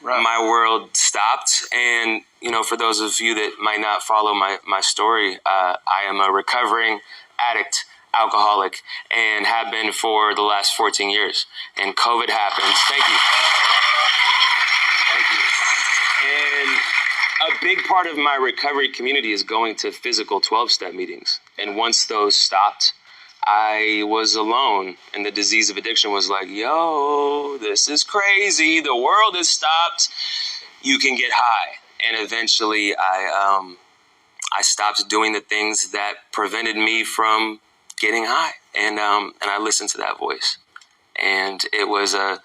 my world stopped. And, you know, for those of you that might not follow my story, I am a recovering addict, alcoholic, and have been for the last 14 years. And COVID happens. Thank you. And a big part of my recovery community is going to physical 12-step meetings. And once those stopped, I was alone, and the disease of addiction was like, yo, this is crazy. The world has stopped. You can get high. And eventually I stopped doing the things that prevented me from getting high. And I listened to that voice. And it was a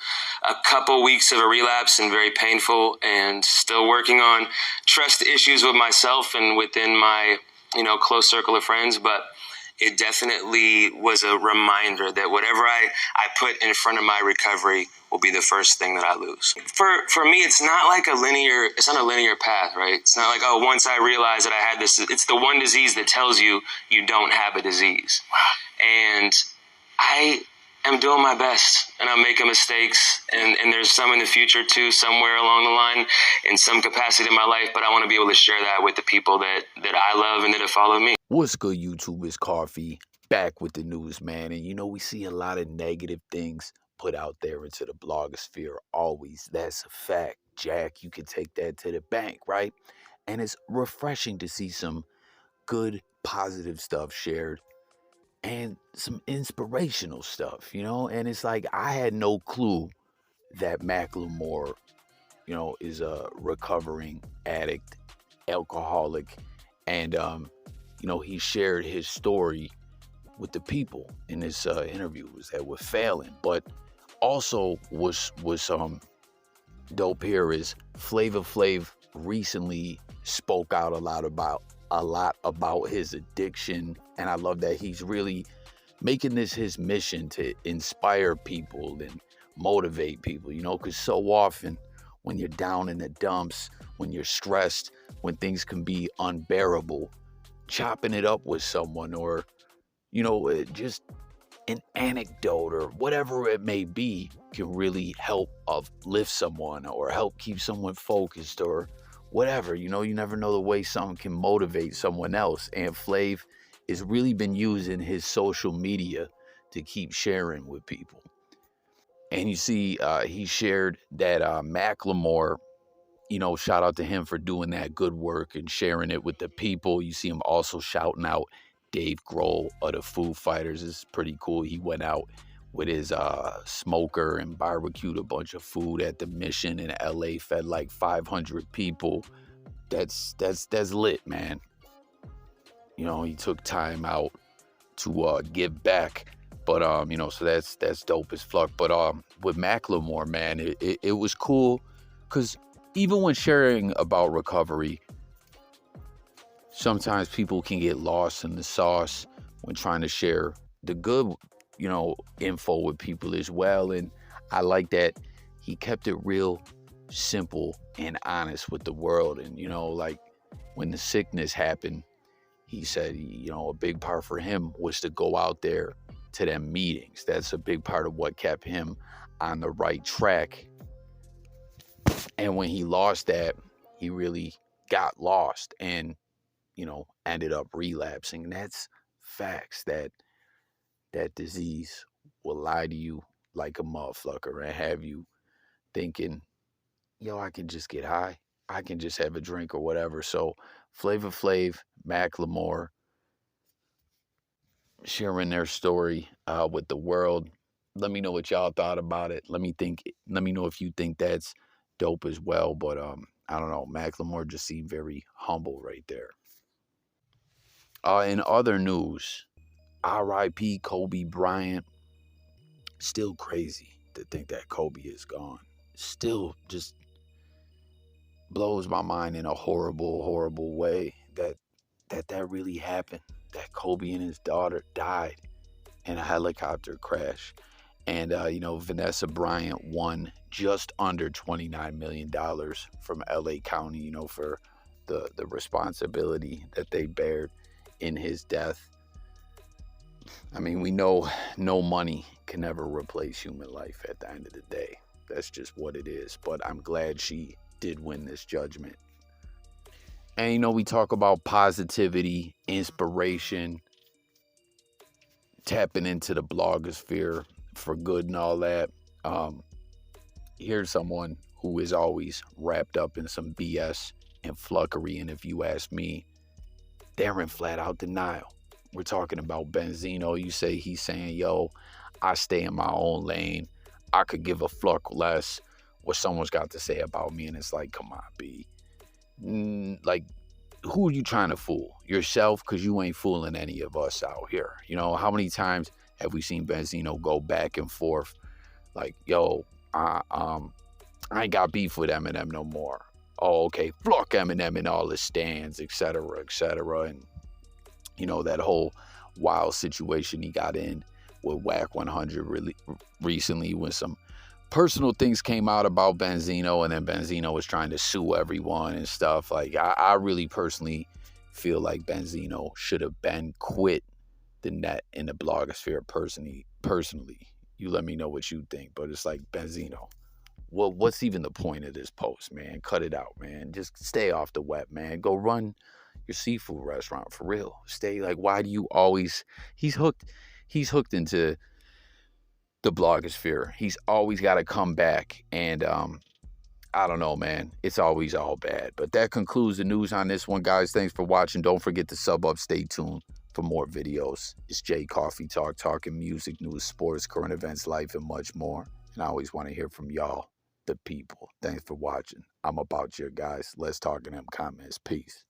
couple weeks of a relapse and very painful, and still working on trust issues with myself and within my, you know, close circle of friends. But it definitely was a reminder that whatever I put in front of my recovery will be the first thing that I lose. For me, it's not a linear path, right? It's not like, oh, once I realized that I had this, it's the one disease that tells you you don't have a disease. And I am doing my best, and I'm making mistakes, and there's some in the future too, somewhere along the line, in some capacity in my life, but I want to be able to share that with the people that I love and that have followed me. What's good, YouTube? It's Coffee, back with the news, man. And you know, we see a lot of negative things put out there into the blogosphere, always. That's a fact, Jack. You can take that to the bank, right? And it's refreshing to see some good, positive stuff shared and some inspirational stuff, you know? And it's like, I had no clue that Macklemore, you know, is a recovering addict, alcoholic, and, you know, he shared his story with the people in this interviews that were failing. But also was dope here is Flav recently spoke out a lot about his addiction, and I love that he's really making this his mission to inspire people and motivate people, you know, because so often when you're down in the dumps, when you're stressed, when things can be unbearable, chopping it up with someone, or, you know, just an anecdote or whatever it may be, can really help uplift someone or help keep someone focused or whatever. You know, you never know the way something can motivate someone else. And Flav has really been using his social media to keep sharing with people. And you see, he shared that Macklemore, you know, shout out to him for doing that good work and sharing it with the people. You see him also shouting out Dave Grohl of the Foo Fighters. It's pretty cool. He went out with his smoker and barbecued a bunch of food at the Mission in LA, fed like 500 people. That's lit, man. You know, he took time out to give back. But you know, so that's dope as fuck. But with Macklemore, man, it was cool, because even when sharing about recovery, sometimes people can get lost in the sauce when trying to share the good, you know, info with people as well. And I like that he kept it real simple and honest with the world. And, you know, like when the sickness happened, he said, you know, a big part for him was to go out there to them meetings. That's a big part of what kept him on the right track. And when he lost that, he really got lost and, you know, ended up relapsing. And that's facts. That disease will lie to you like a motherfucker and have you thinking, yo, I can just get high. I can just have a drink or whatever. So Flavor Flav, Macklemore, sharing their story with the world. Let me know what y'all thought about it. Let me know if you think that's dope as well. But I don't know. Macklemore just seemed very humble right there. In other news, R.I.P. Kobe Bryant. Still crazy to think that Kobe is gone. Still just blows my mind in a horrible, horrible way that really happened. That Kobe and his daughter died in a helicopter crash. And, you know, Vanessa Bryant won just under $29 million from LA County, you know, for the responsibility that they bared in his death. I mean, we know no money can ever replace human life at the end of the day. That's just what it is. But I'm glad she did win this judgment. And, you know, we talk about positivity, inspiration, tapping into the blogosphere for good and all that. Here's someone who is always wrapped up in some BS and fluffery. And if you ask me, they're in flat out denial. We're talking about Benzino. You say he's saying, yo, I stay in my own lane. I could give a fuck less what someone's got to say about me. And it's like, come on, B. Like, who are you trying to fool? Yourself? Because you ain't fooling any of us out here. You know, how many times have we seen Benzino go back and forth? Like, yo, I ain't got beef with Eminem no more. Oh, okay, fuck Eminem and all his stands, etc., etc. And, you know, that whole wild situation he got in with Whack 100 really recently when some personal things came out about Benzino, and then Benzino was trying to sue everyone and stuff. Like, I really personally feel like Benzino should have been quit the net in the blogosphere personally. You let me know what you think, but it's like, Benzino, well, what's even the point of this post, man? Cut it out, man. Just stay off the web, man. Go run your seafood restaurant for real. Stay, like, why do you always, he's hooked into the blogosphere. He's always got to come back, and I don't know, man. It's always all bad. But that concludes the news on this one, guys. Thanks for watching. Don't forget to sub up. Stay tuned for more videos. It's Jay Coffee Talk, talking music, news, sports, current events, life, and much more. And I always want to hear from y'all, the people. Thanks for watching. I'm about your guys. Let's talk in them comments. Peace.